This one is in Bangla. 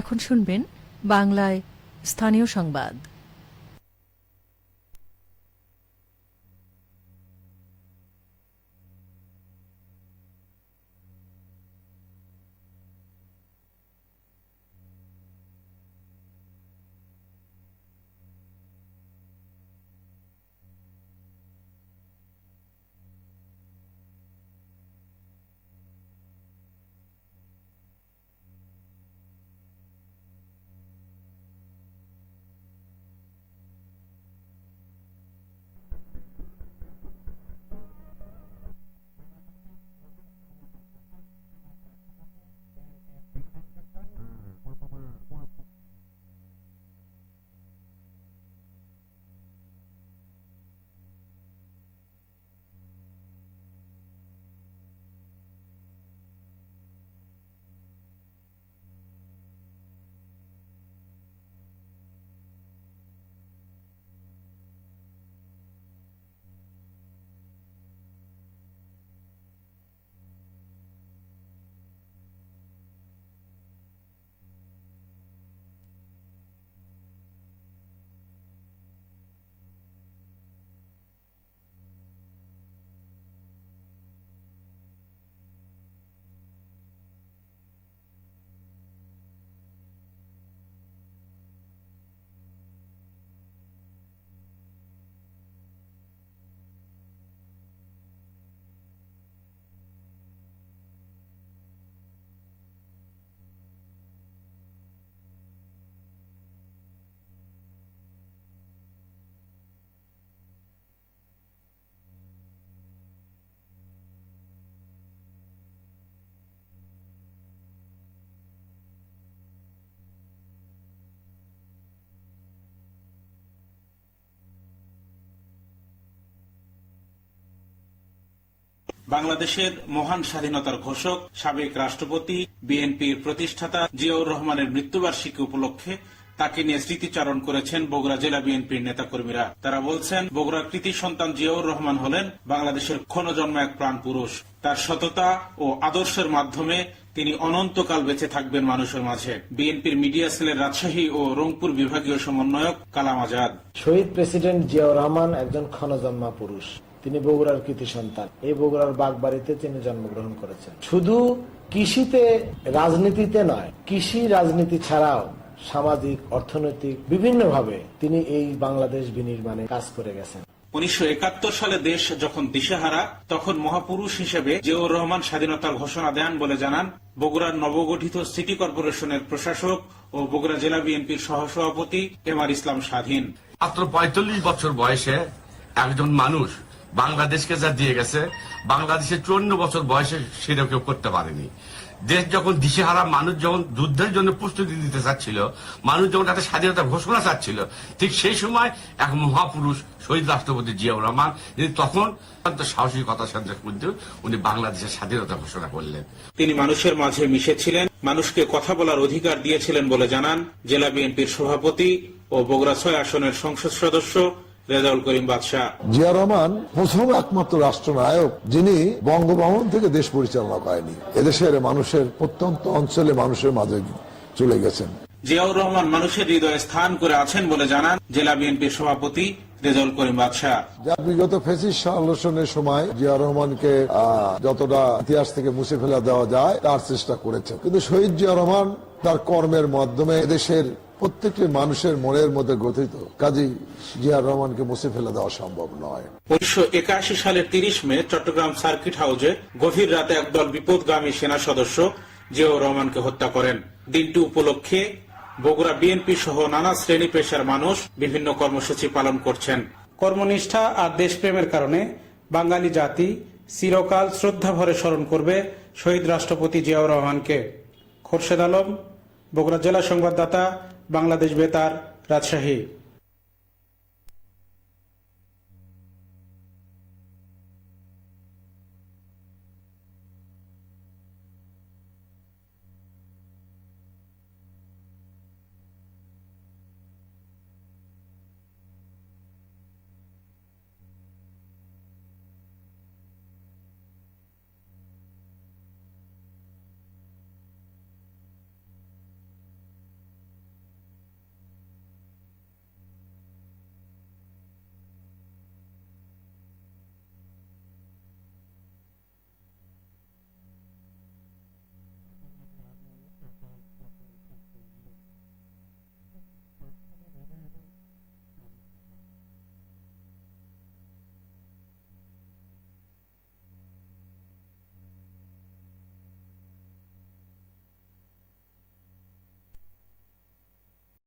এখন শুনবেন বাংলায় স্থানীয় সংবাদ। বাংলাদেশের মহান স্বাধীনতার ঘোষক সাবেক রাষ্ট্রপতি বিএনপির প্রতিষ্ঠাতা জিয়াউর রহমানের মৃত্যুবার্ষিকী উপলক্ষে তাকে নিয়ে স্মৃতিচারণ করেছেন বগুড়া জেলা বিএনপির নেতাকর্মীরা। তারা বলছেন, বগুড়ার কৃতি সন্তান জিয়াউর রহমান হলেন বাংলাদেশের ক্ষণজন্ম এক প্রাণ পুরুষ। তার সততা ও আদর্শের মাধ্যমে তিনি অনন্তকাল বেঁচে থাকবেন মানুষের মাঝে। বিএনপির মিডিয়া সেলের রাজশাহী ও রংপুর বিভাগীয় সমন্বয়ক কালাম আজাদ। শহীদ প্রেসিডেন্ট জিয়াউর রহমান একজন ক্ষণজন্মা পুরুষ। তিনি বগুড়ার কৃতি সন্তান। এই বগুড়ার বাগবাড়িতে তিনি জন্মগ্রহণ করেছেন। শুধু কৃষিতে, রাজনীতিতে নয়, কৃষি রাজনীতি ছাড়াও সামাজিক, অর্থনৈতিক বিভিন্নভাবে তিনি এই বাংলাদেশ বিনির্মাণে কাজ করে গেছেন। 1971 সালে দেশ যখন দিশেহারা, তখন মহাপুরুষ হিসেবে জিয়াউর রহমান স্বাধীনতার ঘোষণা দেন বলে জানান বগুড়ার নবগঠিত সিটি কর্পোরেশনের প্রশাসক ও বগুড়া জেলা বিএনপির সহসভাপতি এমআর ইসলাম স্বাধীন। মাত্র 45 বছর বয়সে একজন মানুষ বাংলাদেশকে যা দিয়ে গেছে, বাংলাদেশের 54 বছর বয়সে সেটা কেউ করতে পারেনি। দেশ যখন দিশেহারা, মানুষ যখন যুদ্ধের জন্য প্রস্তুতি দিতে চাচ্ছিল, মানুষ যখন একটা স্বাধীনতা ঘোষণা চাচ্ছিল, ঠিক সেই সময় এক মহাপুরুষ শহীদ রাষ্ট্রপতি জিয়াউর রহমান, যিনি তখন সাহসিকতার সাথে উনি বাংলাদেশের স্বাধীনতা ঘোষণা করলেন। তিনি মানুষের মাঝে মিশেছিলেন, মানুষকে কথা বলার অধিকার দিয়েছিলেন বলে জানান জেলা বিএনপির সভাপতি ও বগুড়া 6 আসনের সংসদ সদস্য রেজাউল করিম বাদশাহ। জিয়া রহমান প্রথম একমাত্র রাষ্ট্রনায়ক যিনি বঙ্গভবন থেকে দেশ পরিচালনা করেনি। এদেশের মানুষের প্রত্যন্ত অঞ্চলে মানুষের মাঝে চলে গেছেন। জিয়াউর রহমান মানুষের হৃদয়ে স্থান করে আছেন বলে জানান জেলা বিএনপির সভাপতি রেজাউল করিম বাদশাহ। যা বিগত ফ্যাসিস্ট শাসনের সময় জিয়া রহমানকে যতটা ইতিহাস থেকে মুছে ফেলা দেওয়া যায় তার চেষ্টা করেছেন, কিন্তু শহীদ জিয়া রহমান তার কর্মের মাধ্যমে এদেশের প্রত্যেকটি মানুষের মনের মধ্যে গঠিত, কাজী জিয়াউর রহমানকে মুছে ফেলে দেওয়া সম্ভব নয়। 1981 সালের 30 মে চট্টগ্রাম সার্কিট হাউসে গভীর রাতে একদল বিপদগামী সেনা সদস্য জিয়াউর রহমানকে হত্যা করেন। দিনটি উপলক্ষে বগুড়া বিএনপি সহ নানা শ্রেণী পেশার মানুষ বিভিন্ন কর্মসূচি পালন করছেন। কর্মনিষ্ঠা আর দেশপ্রেমের কারণে বাঙালি জাতি চিরকাল শ্রদ্ধা ভরে স্মরণ করবে শহীদ রাষ্ট্রপতি জিয়াউর রহমানকে। খোরশেদ আলম, বগুড়া জেলা সংবাদদাতা, বাংলাদেশ বেতার, রাজশাহী।